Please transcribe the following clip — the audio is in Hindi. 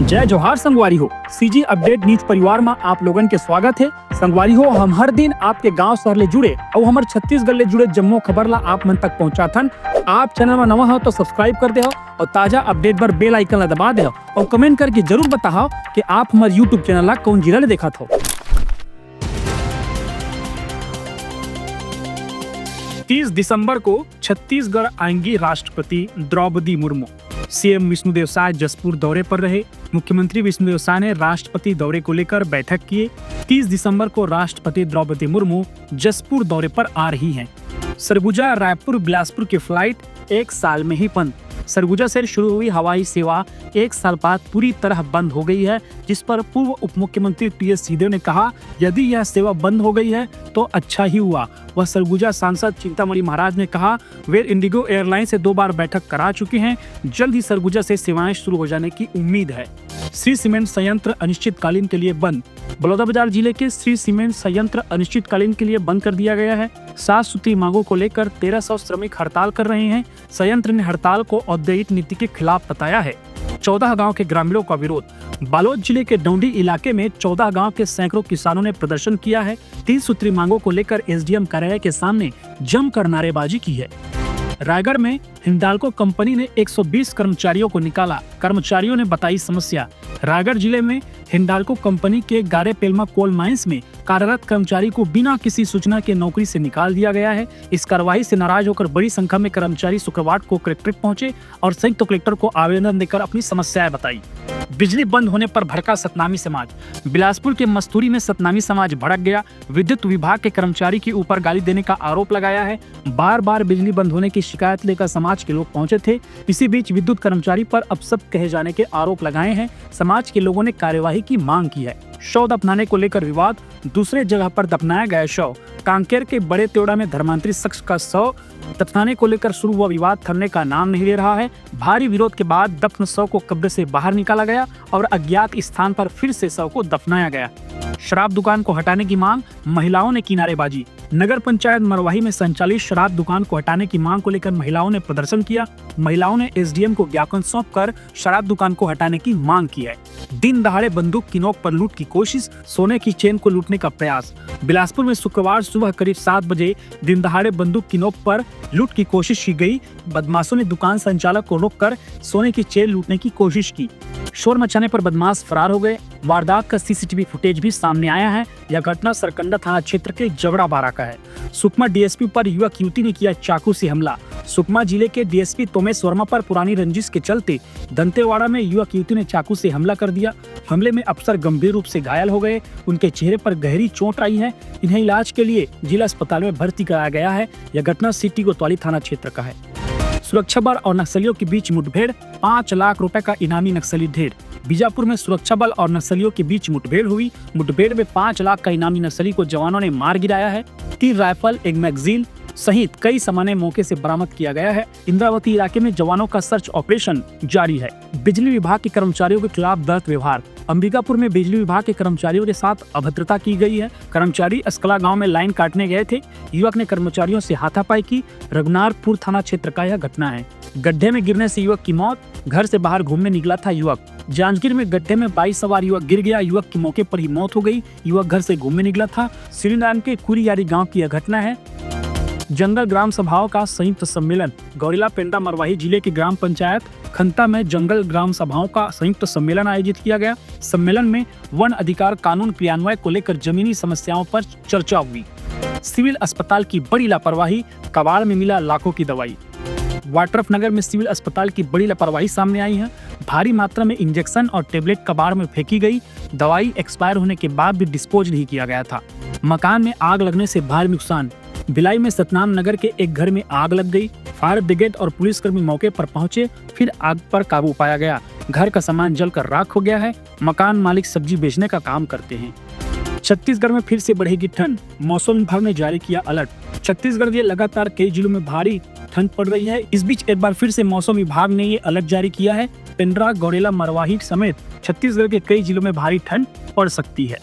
जय जोहार संगवारी हो। सीजी अपडेट न्यूज परिवार में आप लोगन के स्वागत है। संगवारी हो, हम हर दिन आपके गांव शहर ले जुड़े और हमारे छत्तीसगढ़ ले जुड़े जम्मो खबर ला आप मन तक पहुंचाथन। आप चैनल में नवा हो तो सब्सक्राइब कर दे हो और ताजा अपडेट पर बेल आइकन ला दबा दे हो और कमेंट करके जरूर बताओ कि आप हमारे यूट्यूब चैनल ला कौन जिला ले देखा हो। 30 दिसंबर को छत्तीसगढ़ आएंगी राष्ट्रपति द्रौपदी मुर्मू। सीएम विष्णुदेव साय जसपुर दौरे पर रहे। मुख्यमंत्री विष्णुदेव साय ने राष्ट्रपति दौरे को लेकर बैठक किए। 30 दिसंबर को राष्ट्रपति द्रौपदी मुर्मू जसपुर दौरे पर आ रही हैं। सरगुजा रायपुर बिलासपुर की फ्लाइट 1 साल में ही बंद। सरगुजा से शुरू हुई हवाई सेवा 1 साल बाद पूरी तरह बंद हो गई है, जिस पर पूर्व उप मुख्यमंत्री टीएस सिंहदेव ने कहा, यदि यह सेवा बंद हो गई है तो अच्छा ही हुआ। वह सरगुजा सांसद चिंतामणि महाराज ने कहा, वे इंडिगो एयरलाइन से 2 बार बैठक करा चुके हैं। जल्द ही सरगुजा से सेवाएं शुरू हो जाने की उम्मीद है। श्री सीमेंट संयंत्र अनिश्चितकालीन के लिए बंद। बलौदाबाजार जिले के श्री सीमेंट संयंत्र अनिश्चितकालीन के लिए बंद कर दिया गया है। 7 सूत्री मांगों को लेकर 1300 श्रमिक हड़ताल कर रहे हैं। संयंत्र ने हड़ताल को औद्योगिक नीति के खिलाफ बताया है। 14 गांव के ग्रामीणों का विरोध। बालोद जिले के डौंडी इलाके में 14 गांव के सैकड़ों किसानों ने प्रदर्शन किया है। 30 सूत्री मांगों को लेकर एसडीएम कार्यालय के सामने जमकर नारेबाजी की है। रायगढ़ में हिंडाल्को कंपनी ने 120 कर्मचारियों को निकाला। कर्मचारियों ने बताई समस्या। रायगढ़ जिले में हिंडाल्को कंपनी के गारेपेलमा कोल माइंस में कार्यरत कर्मचारी को बिना किसी सूचना के नौकरी से निकाल दिया गया है। इस कार्रवाई से नाराज होकर बड़ी संख्या में कर्मचारी शुक्रवार को कलेक्ट्रेट पहुंचे और संयुक्त कलेक्टर को आवेदन देकर अपनी समस्याएं बताई। बिजली बंद होने पर भड़का सतनामी समाज। बिलासपुर के मस्तूरी में सतनामी समाज भड़क गया। विद्युत विभाग के कर्मचारी के ऊपर गाली देने का आरोप लगाया है। बार बार बिजली बंद होने की शिकायत लेकर समाज के लोग पहुंचे थे। इसी बीच विद्युत कर्मचारी पर अपशब्द कहे जाने के आरोप लगाए हैं। समाज के लोगों ने कार्यवाही की मांग की है। शव दफनाने को लेकर विवाद। दूसरे जगह पर दफनाया गया शव। कांकेर के बड़े त्योड़ा में धर्मांतरित शख्स का शव दफनाने को लेकर शुरू हुआ विवाद थमने का नाम नहीं ले रहा है। भारी विरोध के बाद दफन शव को कब्र से बाहर निकाला गया और अज्ञात स्थान पर फिर से शव को दफनाया गया। शराब दुकान को हटाने की मांग। महिलाओं ने की नारेबाजी। नगर पंचायत मरवाही में संचालित शराब दुकान को हटाने की मांग को लेकर महिलाओं ने प्रदर्शन किया। महिलाओं ने एसडीएम को ज्ञापन सौंपकर शराब दुकान को हटाने की मांग की है। दिन दहाड़े बंदूक की नोक पर लूट की कोशिश। सोने की चेन को लूटने का प्रयास। बिलासपुर में शुक्रवार सुबह करीब 7 बजे दिन दहाड़े बंदूक की नोक पर लूट की कोशिश की गई। बदमाशों ने दुकान संचालक को रोककर सोने की चेन लूटने की कोशिश की। शोर मचाने पर बदमाश फरार हो गए। वारदात का सीसीटीवी फुटेज भी सामने आया है। यह घटना सरकंडा थाना क्षेत्र के जबड़ा बारा का है। सुकमा डीएसपी पर युवक युवती ने किया चाकू से हमला। सुकमा जिले के डीएसपी तोमेश वर्मा पर पुरानी रंजिश के चलते दंतेवाड़ा में युवक युवती ने चाकू से हमला कर दिया। हमले में अफसर गंभीर रूप से घायल हो गए। उनके चेहरे पर गहरी चोट आई है। इन्हें इलाज के लिए जिला अस्पताल में भर्ती कराया गया है। यह घटना सिटी कोतवाली थाना क्षेत्र का है। सुरक्षा बल और नक्सलियों के बीच मुठभेड़। 5 लाख रुपए का इनामी नक्सली ढेर। बीजापुर में सुरक्षा बल और नक्सलियों के बीच मुठभेड़ हुई। मुठभेड़ में 5 लाख का इनामी नक्सली को जवानों ने मार गिराया है। 3 राइफल, 1 मैगजीन सहित कई सामान मौके से बरामद किया गया है। इंद्रावती इलाके में जवानों का सर्च ऑपरेशन जारी है। बिजली विभाग के कर्मचारियों के खिलाफ दर्द व्यवहार। अंबिकापुर में बिजली विभाग के कर्मचारियों के साथ अभद्रता की गई है। कर्मचारी अस्कला गांव में लाइन काटने गए थे। युवक ने कर्मचारियों से हाथापाई की। रघुनाथपुर थाना क्षेत्र का यह घटना है। गड्ढे में गिरने से युवक की मौत। घर से बाहर घूमने निकला था युवक। जांजगीर में गड्ढे में 22 सवार युवक गिर गया। युवक की मौके पर ही मौत हो गई। युवक घर से घूमने निकला था। श्रीनारायण के कुरियारी गाँव की यह घटना है। जंगल ग्राम सभाओं का संयुक्त सम्मेलन। गौरीला पेंडा मरवाही जिले की ग्राम पंचायत खंता में जंगल ग्राम सभाओं का संयुक्त सम्मेलन आयोजित किया गया। सम्मेलन में वन अधिकार कानून क्रियान्वयन को लेकर जमीनी समस्याओं पर चर्चा हुई। सिविल अस्पताल की बड़ी लापरवाही। कबाड़ में मिला लाखों की दवाई। वाटरफनगर में सिविल अस्पताल की बड़ी लापरवाही सामने आई है। भारी मात्रा में इंजेक्शन और टेबलेट कबाड़ में फेंकी गई। दवाई एक्सपायर होने के बाद भी डिस्पोज नहीं किया गया था। मकान में आग लगने से भारी नुकसान। भिलाई में सतनाम नगर के एक घर में आग लग गई। फायर ब्रिगेड और पुलिसकर्मी मौके पर पहुंचे, फिर आग पर काबू पाया गया। घर का सामान जलकर राख हो गया है। मकान मालिक सब्जी बेचने का काम करते हैं। छत्तीसगढ़ में फिर से बढ़ेगी ठंड। मौसम विभाग ने जारी किया अलर्ट। छत्तीसगढ़ के लगातार कई जिलों में भारी ठंड पड़ रही है। इस बीच एक बार फिर से मौसम विभाग ने ये अलर्ट जारी किया है। पेंड्रा, गौरेला, मरवाही समेत छत्तीसगढ़ के कई जिलों में भारी ठंड पड़ सकती है।